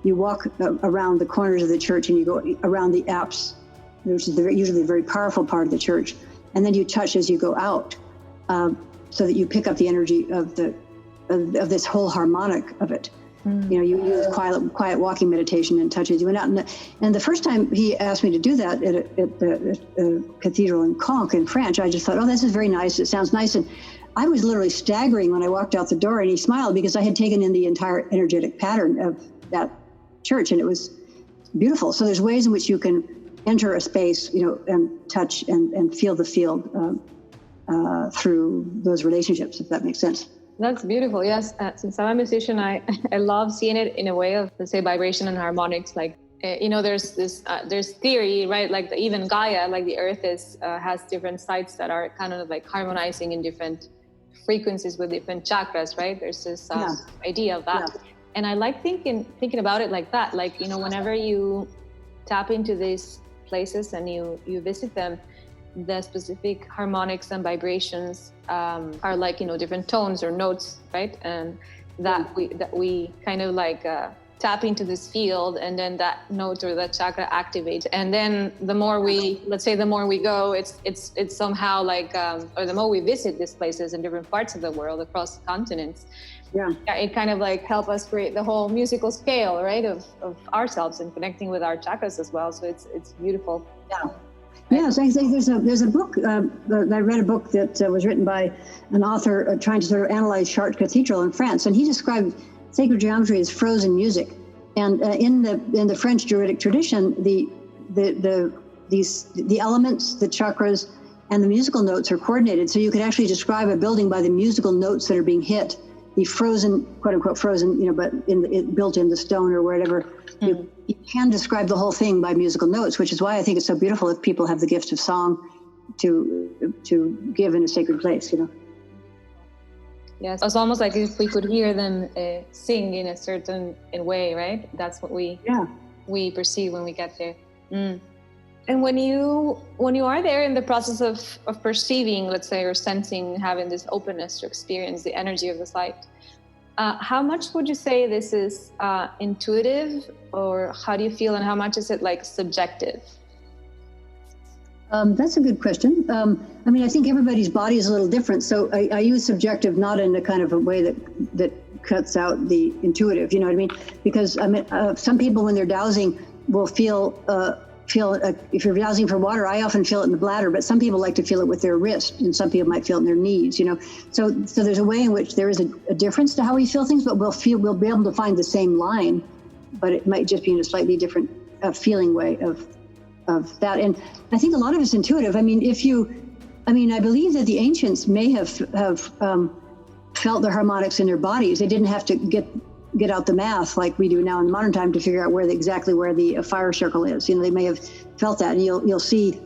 you walk around the corners of the church and you go around the apse, which is usually a very powerful part of the church, and then you touch as you go out, so that you pick up the energy of this whole harmonic of it. You use quiet walking meditation and touches. You went out, and the first time he asked me to do that at the cathedral in Caen in France, I just thought, oh, this is very nice. It sounds nice. And I was literally staggering when I walked out the door, and he smiled because I had taken in the entire energetic pattern of that church, and it was beautiful. So there's ways in which you can enter a space, and touch and feel the field through those relationships, if that makes sense. That's beautiful. Yes. Since I'm a musician, I love seeing it in a way of, let's say, vibration and harmonics. Like, there's theory, right? Like even Gaia, like the Earth has different sites that are kind of like harmonizing in different frequencies with different chakras, right? There's this idea of that. Yeah. And I like thinking about it like that. Like, whenever you tap into these places and you visit them, the specific harmonics and vibrations are like, different tones or notes, right? And that we kind of like tap into this field, and then that note or that chakra activates. And then the more we go, it's somehow like, or the more we visit these places in different parts of the world, across continents, it kind of like help us create the whole musical scale, right, of ourselves and connecting with our chakras as well. So it's beautiful. Yeah. Yes, I think there's a book, I read a book that was written by an author trying to sort of analyze Chartres Cathedral in France, and he described sacred geometry as frozen music. And in the French Druidic tradition, the elements, the chakras, and the musical notes are coordinated. So you could actually describe a building by the musical notes that are being hit frozen, quote unquote frozen, but built in the stone or whatever. You can describe the whole thing by musical notes, which is why I think it's so beautiful if people have the gift of song to give in a sacred place, Yes, it's almost like if we could hear them sing in a certain way, right? That's what we perceive when we get there. And when you are there in the process of perceiving, let's say, or sensing, having this openness to experience the energy of the site, how much would you say this is intuitive, or how do you feel, and how much is it like subjective? That's a good question. I think everybody's body is a little different, so I use subjective not in a kind of a way that cuts out the intuitive. You know what I mean? Because some people, when they're dowsing, will feel if you're dowsing for water, I often feel it in the bladder, but some people like to feel it with their wrist, and some people might feel it in their knees. So there's a way in which there is a difference to how we feel things, but we'll be able to find the same line, but it might just be in a slightly different feeling way of that. And I think a lot of it's intuitive. I believe that the ancients may have felt the harmonics in their bodies. They didn't have to get out the math like we do now in modern time to figure out exactly where the fire circle is. They may have felt that, and you'll see,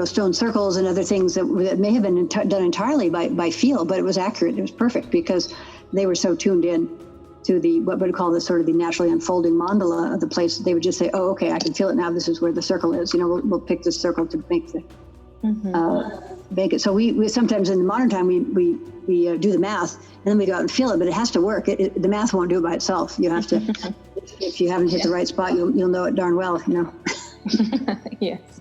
stone circles and other things that may have been done entirely by feel, but it was accurate. It was perfect because they were so tuned in to what we call the sort of the naturally unfolding mandala of the place. They would just say, "Oh, okay, I can feel it now. This is where the circle is." We'll pick this circle to make make it. So we sometimes in the modern time we do the math and then we go out and feel it, but it has to work. The math won't do it by itself. You have to. If you haven't hit the right spot, you'll know it darn well. Yes.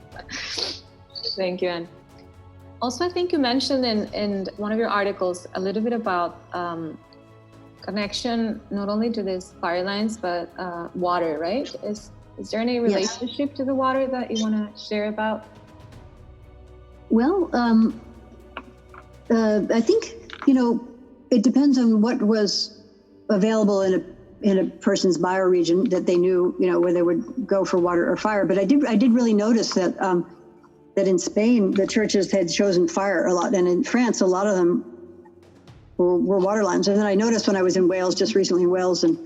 Thank you, Anne. Also, I think you mentioned in one of your articles a little bit about connection not only to these fire lines but water, right? Is there any relationship to the water that you want to share about? Well, I think it depends on what was available in a person's bioregion that they knew where they would go for water or fire. But I did really notice that that in Spain the churches had chosen fire a lot, and in France a lot of them were water lines. And then I noticed when I was in Wales, just recently in Wales, and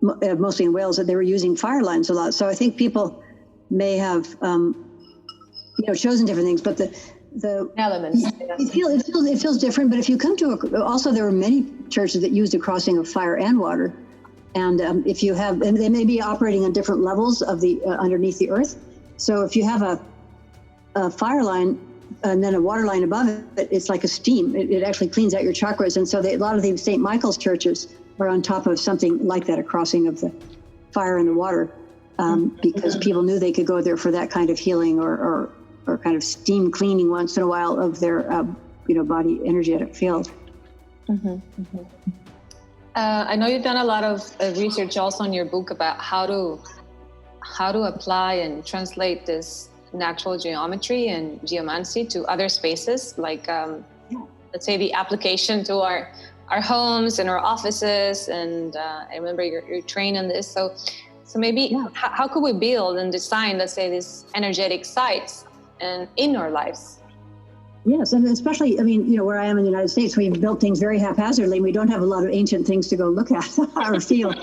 mostly in Wales, that they were using fire lines a lot. So I think people may have, chosen different things, but the elements. It feels different. But if you come to also there were many churches that used a crossing of fire and water, and if you have, and they may be operating on different levels of the underneath the earth. So if you have a fire line and then a water line above it, it's like a steam. It actually cleans out your chakras. And so a lot of the St. Michael's churches are on top of something like that, a crossing of the fire and the water, because people knew they could go there for that kind of healing or kind of steam cleaning once in a while of their, body energetic field. I know you've done a lot of research also in your book about how to apply and translate this natural geometry and geomancy to other spaces, like let's say the application to our homes and our offices. And I remember you're trained in this. So maybe how could we build and design, let's say, these energetic sites and in our lives? Yes, and especially, where I am in the United States, we've built things very haphazardly. We don't have a lot of ancient things to go look at or feel.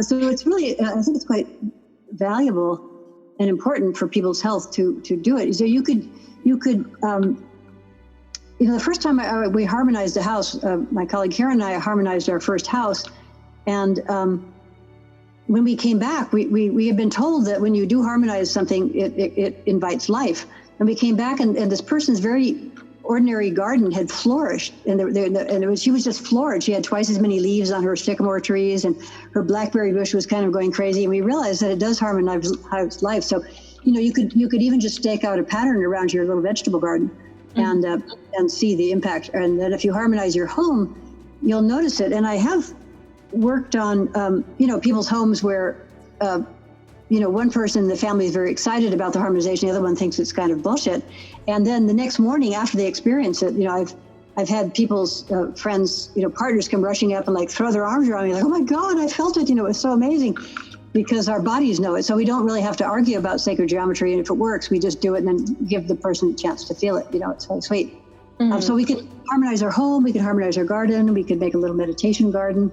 So it's really, I think it's quite valuable and important for people's health to do it. So you could, the first time we harmonized a house, my colleague Karen and I harmonized our first house, and when we came back, we had been told that when you do harmonize something, it invites life. And we came back, and this person's very ordinary garden had flourished, and she was just floored. She had twice as many leaves on her sycamore trees, and her blackberry bush was kind of going crazy. And we realized that it does harmonize life. So, you could even just stake out a pattern around your little vegetable garden, and see the impact. And then if you harmonize your home, you'll notice it. And I have worked on people's homes where one person in the family is very excited about the harmonization, the other one thinks it's kind of bullshit. And then the next morning after they experience it, I've had people's friends, partners come rushing up and like throw their arms around me like, oh my God, I felt it, it was so amazing, because our bodies know it. So we don't really have to argue about sacred geometry. And if it works, we just do it and then give the person a chance to feel it. It's so sweet. So we could harmonize our home, we could harmonize our garden, we could make a little meditation garden.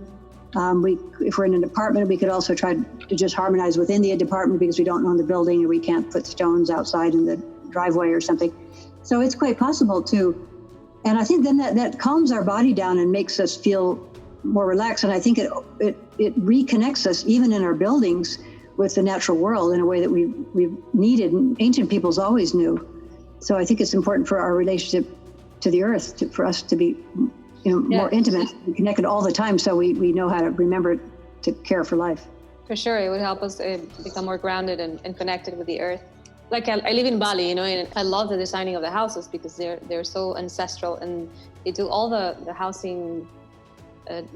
If we're in an apartment, we could also try to just harmonize within the apartment because we don't own the building and we can't put stones outside in the driveway or something. So it's quite possible to, and I think then that calms our body down and makes us feel more relaxed. And I think it reconnects us even in our buildings with the natural world in a way that we've needed and ancient peoples always knew. So I think it's important for our relationship to the earth, for us to be more intimate and connected all the time, so we know how to remember to care for life. For sure, it would help us become more grounded and connected with the earth. Like I live in Bali, and I love the designing of the houses because they're so ancestral, and they do all the housing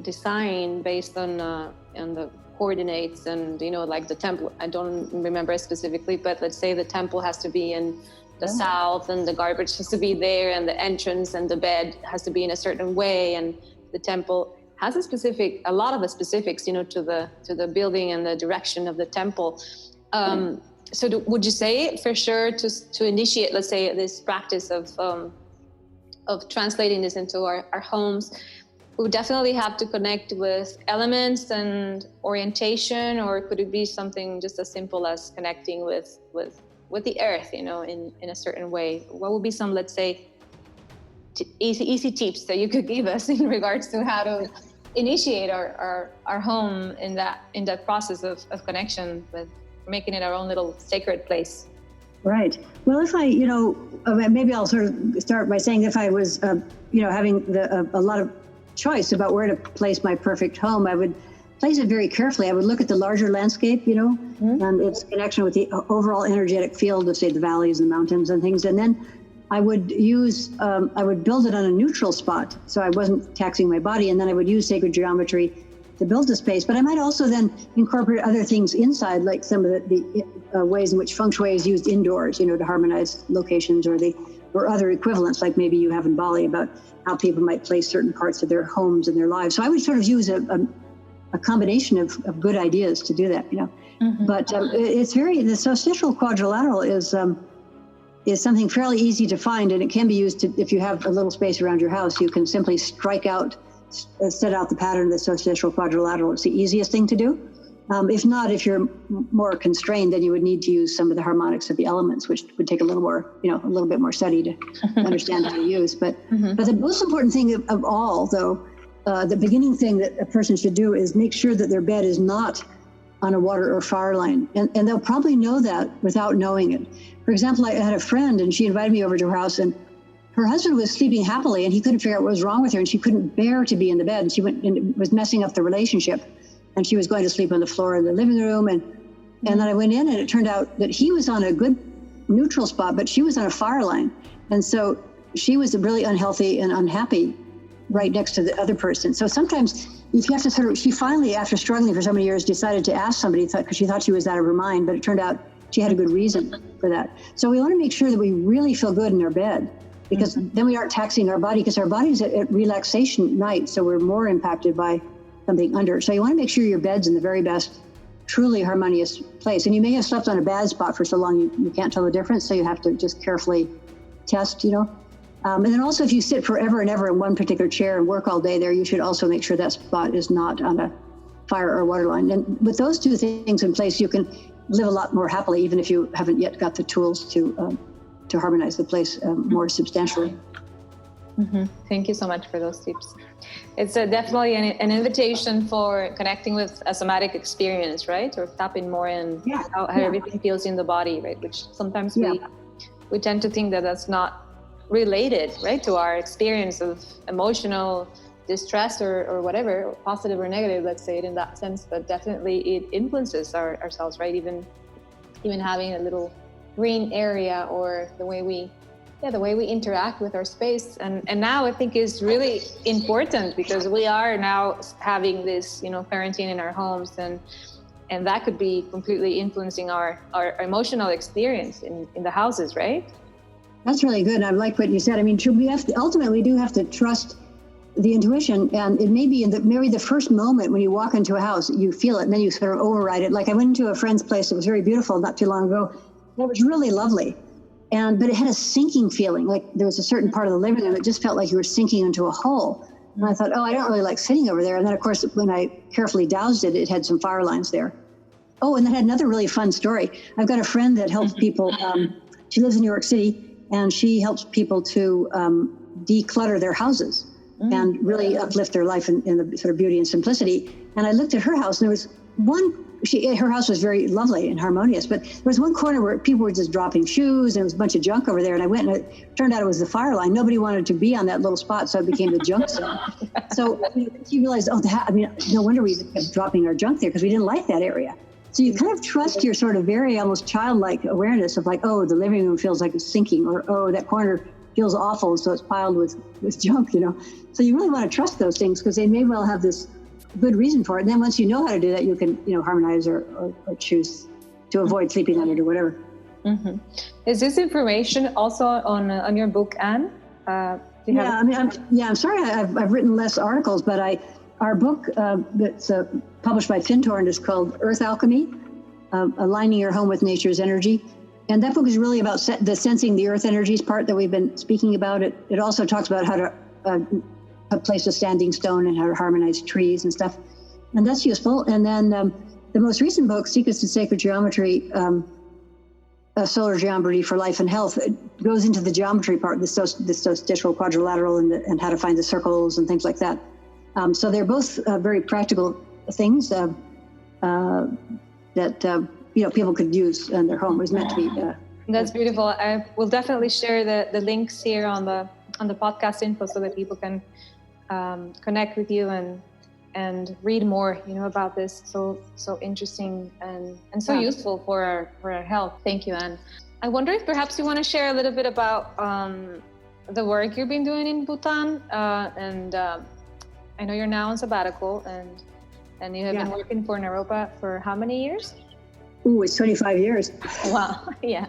design based on the coordinates and like the temple. I don't remember specifically, but let's say the temple has to be in the south, and the garbage has to be there, and the entrance and the bed has to be in a certain way, and the temple has a lot of the specifics, to the building and the direction of the temple. So would you say for sure to initiate, let's say, this practice of translating this into our homes, we would definitely have to connect with elements and orientation, or could it be something just as simple as connecting with the earth, in a certain way? What would be some, let's say, easy tips that you could give us in regards to how to initiate our home in that process of connection, with making it our own little sacred place? Right. Well, if I, maybe I'll sort of start by saying, if I was, having a lot of choice about where to place my perfect home, I would place it very carefully. I would look at the larger landscape, and its connection with the overall energetic field of, say, the valleys and mountains and things. And then I would build it on a neutral spot, so I wasn't taxing my body. And then I would use sacred geometry to build the space. But I might also then incorporate other things inside, like some of the ways in which feng shui is used indoors, to harmonize locations, or other equivalents, like maybe you have in Bali, about how people might place certain parts of their homes and their lives. So I would sort of use a combination of good ideas to do that, But it's the solstitial quadrilateral is something fairly easy to find, and it can be used if you have a little space around your house. You can simply set out the pattern of the solstitial quadrilateral. It's the easiest thing to do. If not, if you're more constrained, then you would need to use some of the harmonics of the elements, which would take a little bit more study to understand how to use. But the most important thing of all, though, the beginning thing that a person should do is make sure that their bed is not on a water or fire line. And they'll probably know that without knowing it. For example, I had a friend, and she invited me over to her house, and her husband was sleeping happily, and he couldn't figure out what was wrong with her, and she couldn't bear to be in the bed. And she went, and it was messing up the relationship. And she was going to sleep on the floor in the living room. And then I went in, and it turned out that he was on a good neutral spot, but she was on a fire line. And so she was really unhealthy and unhappy right next to the other person. So sometimes if you have to she finally, after struggling for so many years, decided to ask somebody, because she thought she was out of her mind, but it turned out she had a good reason for that. So we want to make sure that we really feel good in our bed, because then we aren't taxing our body, because our body's at relaxation night, so we're more impacted by something under. So you want to make sure your bed's in the very best, truly harmonious place. And you may have slept on a bad spot for so long you can't tell the difference, so you have to just carefully test, And then also, if you sit forever and ever in one particular chair and work all day there, you should also make sure that spot is not on a fire or water line. And with those two things in place, you can live a lot more happily, even if you haven't yet got the tools to harmonize the place more substantially. Thank you so much for those tips. It's definitely an invitation for connecting with a somatic experience, right? Or tapping more in how everything feels in the body, right? Which sometimes we tend to think that that's not related, right, to our experience of emotional distress or whatever, positive or negative, let's say it in that sense. But definitely it influences ourselves, right? Even having a little green area, or the way we interact with our space. And now I think is really important, because we are now having this, parenting in our homes, and that could be completely influencing our emotional experience in the houses, right? That's really good. I like what you said. I mean, ultimately we do have to trust the intuition, and it may be maybe the first moment when you walk into a house, you feel it, and then you sort of override it. Like I went into a friend's place that was very beautiful not too long ago. It was really lovely. But it had a sinking feeling, like there was a certain part of the living room that just felt like you were sinking into a hole. And I thought, I don't really like sitting over there. And then, of course, when I carefully doused it, it had some fire lines there. Oh, and it had another really fun story. I've got a friend that helps people. She lives in New York City, and she helps people to declutter their houses and really uplift their life in the sort of beauty and simplicity. And I looked at her house, and there was her house was very lovely and harmonious, but there was one corner where people were just dropping shoes, and there was a bunch of junk over there. And I went, and it turned out it was the fire line. Nobody wanted to be on that little spot, so it became the junk zone. So she realized, no wonder we kept dropping our junk there, because we didn't like that area. So you kind of trust your sort of very almost childlike awareness of like, the living room feels like it's sinking, or that corner feels awful, so it's piled with junk, So you really want to trust those things, because they may well have this good reason for it. And then once you know how to do that, you can, harmonize or choose to avoid sleeping on it or whatever. Mm-hmm. Is this information also on your book, Anne? I'm sorry I've written less articles, but our book that's published by Fintorn is called Earth Alchemy, Aligning Your Home with Nature's Energy. And that book is really about the sensing the earth energies part that we've been speaking about. It also talks about how to place a standing stone and how to harmonize trees and stuff. And that's useful. And then the most recent book, Secrets to Sacred Geometry, Solar Geometry for Life and Health, it goes into the geometry part, the solstitial, quadrilateral, and how to find the circles and things like that. So they're both very practical things that people could use in their home. It was meant to be. That's beautiful. I will definitely share the links here on the podcast info so that people can connect with you and read more, about this. So interesting and so useful for our health. Thank you, Anne. I wonder if perhaps you want to share a little bit about the work you've been doing in Bhutan. And I know you're now on sabbatical, and you have been working for Naropa for how many years? Ooh, it's 25 years. Wow, yeah.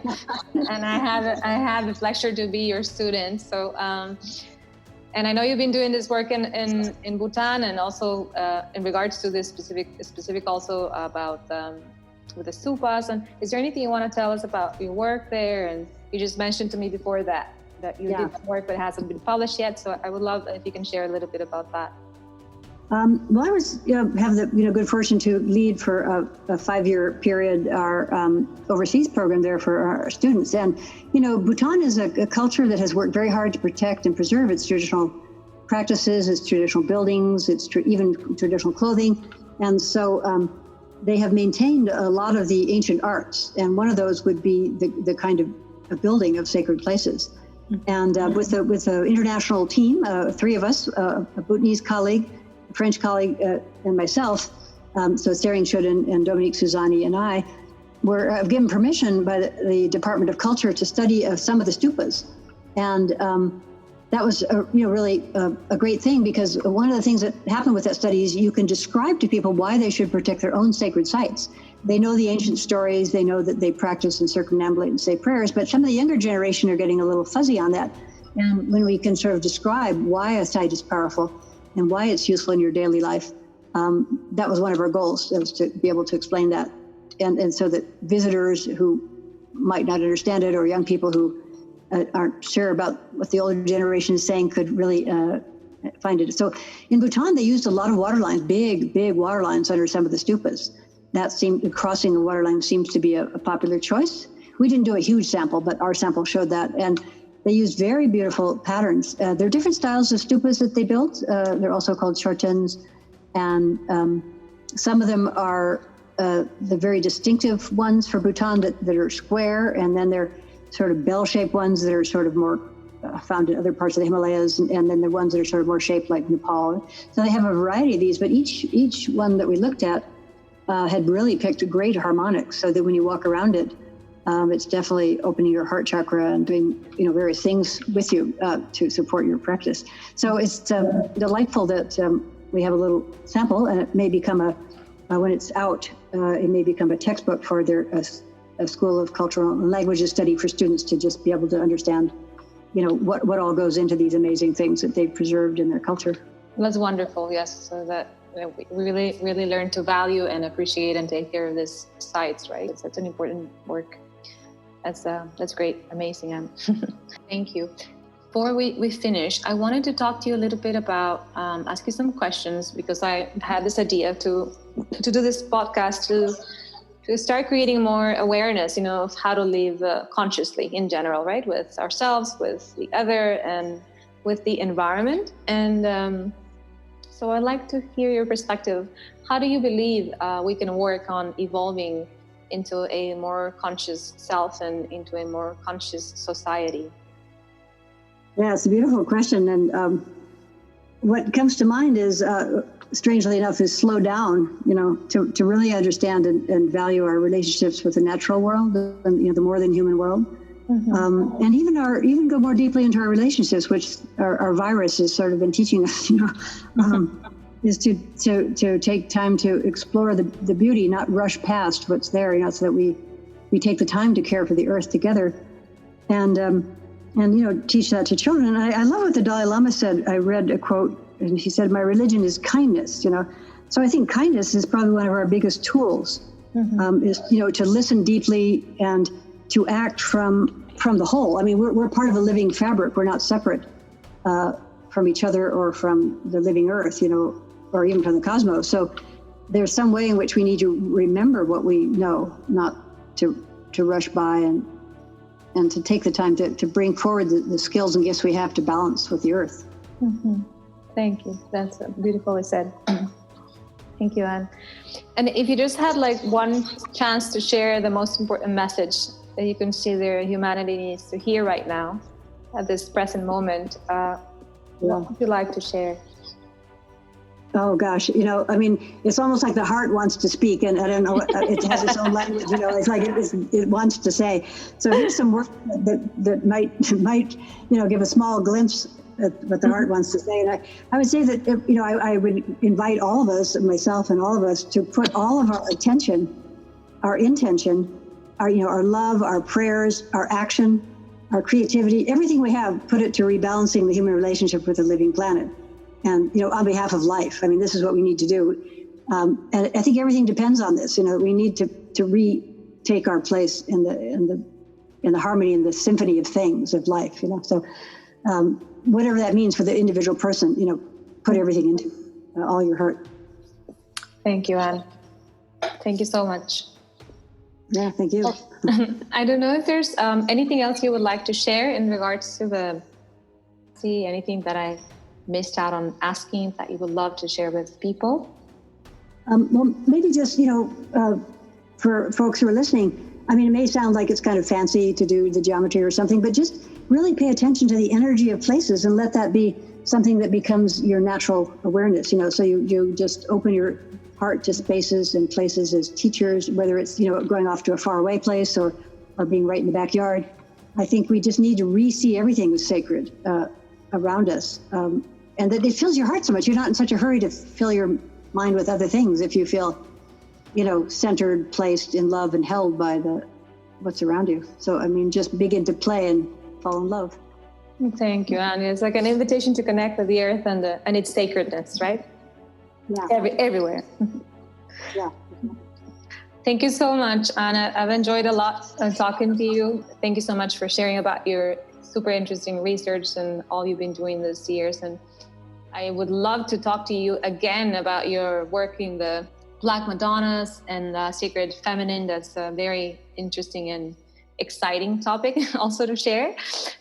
And I had the pleasure to be your student. So, and I know you've been doing this work in Bhutan, and also in regards to this specific also about with the Stupas. And is there anything you want to tell us about your work there? And you just mentioned to me before that you did that work, but it hasn't been published yet. So I would love if you can share a little bit about that. Well, I was have the good fortune to lead for a 5-year period our overseas program there for our students. And Bhutan is a culture that has worked very hard to protect and preserve its traditional practices, its traditional buildings, its even traditional clothing. And so they have maintained a lot of the ancient arts. And one of those would be the kind of a building of sacred places. And with the international team, 3 of us, a Bhutanese colleague, a French colleague, and myself, so Tsering Chudin and Dominique Suzani and I, were given permission by the Department of Culture to study some of the stupas. And that was really a great thing, because one of the things that happened with that study is you can describe to people why they should protect their own sacred sites. They know the ancient stories, they know that they practice and circumambulate and say prayers, but some of the younger generation are getting a little fuzzy on that. And when we can sort of describe why a site is powerful and why it's useful in your daily life, that was one of our goals, was to be able to explain that. And so that visitors who might not understand it, or young people who aren't sure about what the older generation is saying, could really find it. So in Bhutan, they used a lot of water lines, big water lines under some of the stupas. Crossing the water line seems to be a popular choice. We didn't do a huge sample, but our sample showed that. And they used very beautiful patterns. There are different styles of stupas that they built. They're also called chortens. And some of them are the very distinctive ones for Bhutan that are square, and then they're sort of bell-shaped ones that are sort of more found in other parts of the Himalayas, and then the ones that are sort of more shaped like Nepal. So they have a variety of these, but each one that we looked at had really picked great harmonics, so that when you walk around it, it's definitely opening your heart chakra and doing various things with you to support your practice. So it's delightful that we have a little sample, and it may become when it's out, it may become a textbook for a School of Cultural and Languages study for students to just be able to understand, what all goes into these amazing things that they've preserved in their culture. That's wonderful, yes, so that we really, really learn to value and appreciate and take care of these sites, right? It's such an important work. That's great. Amazing. Thank you. Before we finish, I wanted to talk to you a little bit about, ask you some questions, because I had this idea to do this podcast to start creating more awareness, of how to live consciously in general, right? With ourselves, with the other, and with the environment. And so I'd like to hear your perspective. How do you believe we can work on evolving into a more conscious self and into a more conscious society? Yeah, it's a beautiful question. And what comes to mind is, strangely enough, is slow down, to really understand and value our relationships with the natural world and, the more than human world. Mm-hmm. And even go more deeply into our relationships, which our virus has sort of been teaching us, is to take time to explore the beauty, not rush past what's there, so that we take the time to care for the earth together. And teach that to children. And I love what the Dalai Lama said. I read a quote, and he said, "My religion is kindness." So I think kindness is probably one of our biggest tools. Mm-hmm. Is to listen deeply and to act from the whole. I mean, we're part of a living fabric. We're not separate from each other or from the living earth, or even from the cosmos. So there's some way in which we need to remember what we know, not to rush by and to take the time to bring forward the skills and gifts we have to balance with the earth. Mm-hmm. Thank you. That's beautifully said. Thank you, Anne. And if you just had one chance to share the most important message that you consider humanity needs to hear right now at this present moment, what would you like to share? Oh gosh, it's almost like the heart wants to speak, and I don't know, it has its own language. It's like it wants to say. So here's some work that might give a small glimpse at what the heart wants to say. And I would say that I would invite all of us, myself and all of us, to put all of our attention, our intention, our love, our prayers, our action, our creativity, everything we have, put it to rebalancing the human relationship with the living planet. And, on behalf of life, this is what we need to do. And I think everything depends on this. We need to retake our place in the harmony and the symphony of things of life, So whatever that means for the individual person, put everything into all your heart. Thank you, Anne. Thank you so much. Yeah, thank you. I don't know if there's anything else you would like to share in regards to anything that I missed out on asking that you would love to share with people? Well, maybe just, for folks who are listening, it may sound like it's kind of fancy to do the geometry or something, but just really pay attention to the energy of places and let that be something that becomes your natural awareness, so you just open your heart to spaces and places as teachers, whether it's, going off to a faraway place or being right in the backyard. I think we just need to re-see everything as sacred around us. And that it fills your heart so much. You're not in such a hurry to fill your mind with other things if you feel, centered, placed in love and held by what's around you. So, just begin to play and fall in love. Thank you, Anne. It's like an invitation to connect with the earth and its sacredness, right? Yeah. Everywhere. Yeah. Thank you so much, Anna. I've enjoyed a lot talking to you. Thank you so much for sharing about your super interesting research and all you've been doing these years. And I would love to talk to you again about your work in the Black Madonnas and Sacred Feminine. That's a very interesting and exciting topic also to share.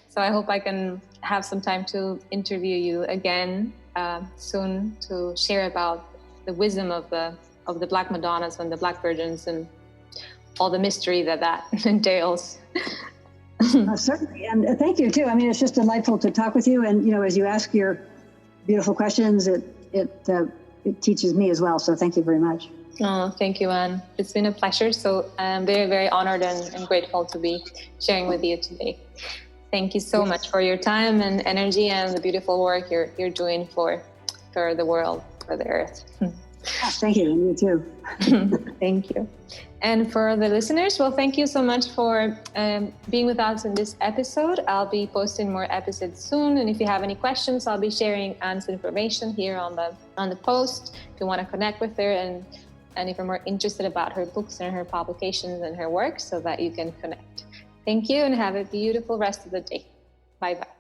So I hope I can have some time to interview you again soon to share about the wisdom of the Black Madonnas and the Black Virgins and all the mystery that entails. Certainly, and thank you too. It's just delightful to talk with you, and as you ask your beautiful questions, it teaches me as well. So thank you very much. Oh, thank you, Anne. It's been a pleasure. So I'm very, very honored and grateful to be sharing with you today. Thank you so much for your time and energy and the beautiful work you're doing for the world, for the earth. Thank you, and you too. Thank you. And for the listeners, well, thank you so much for being with us in this episode. I'll be posting more episodes soon. And if you have any questions, I'll be sharing Anne's information here on the post if you want to connect with her and if you're more interested about her books and her publications and her work so that you can connect. Thank you and have a beautiful rest of the day. Bye-bye.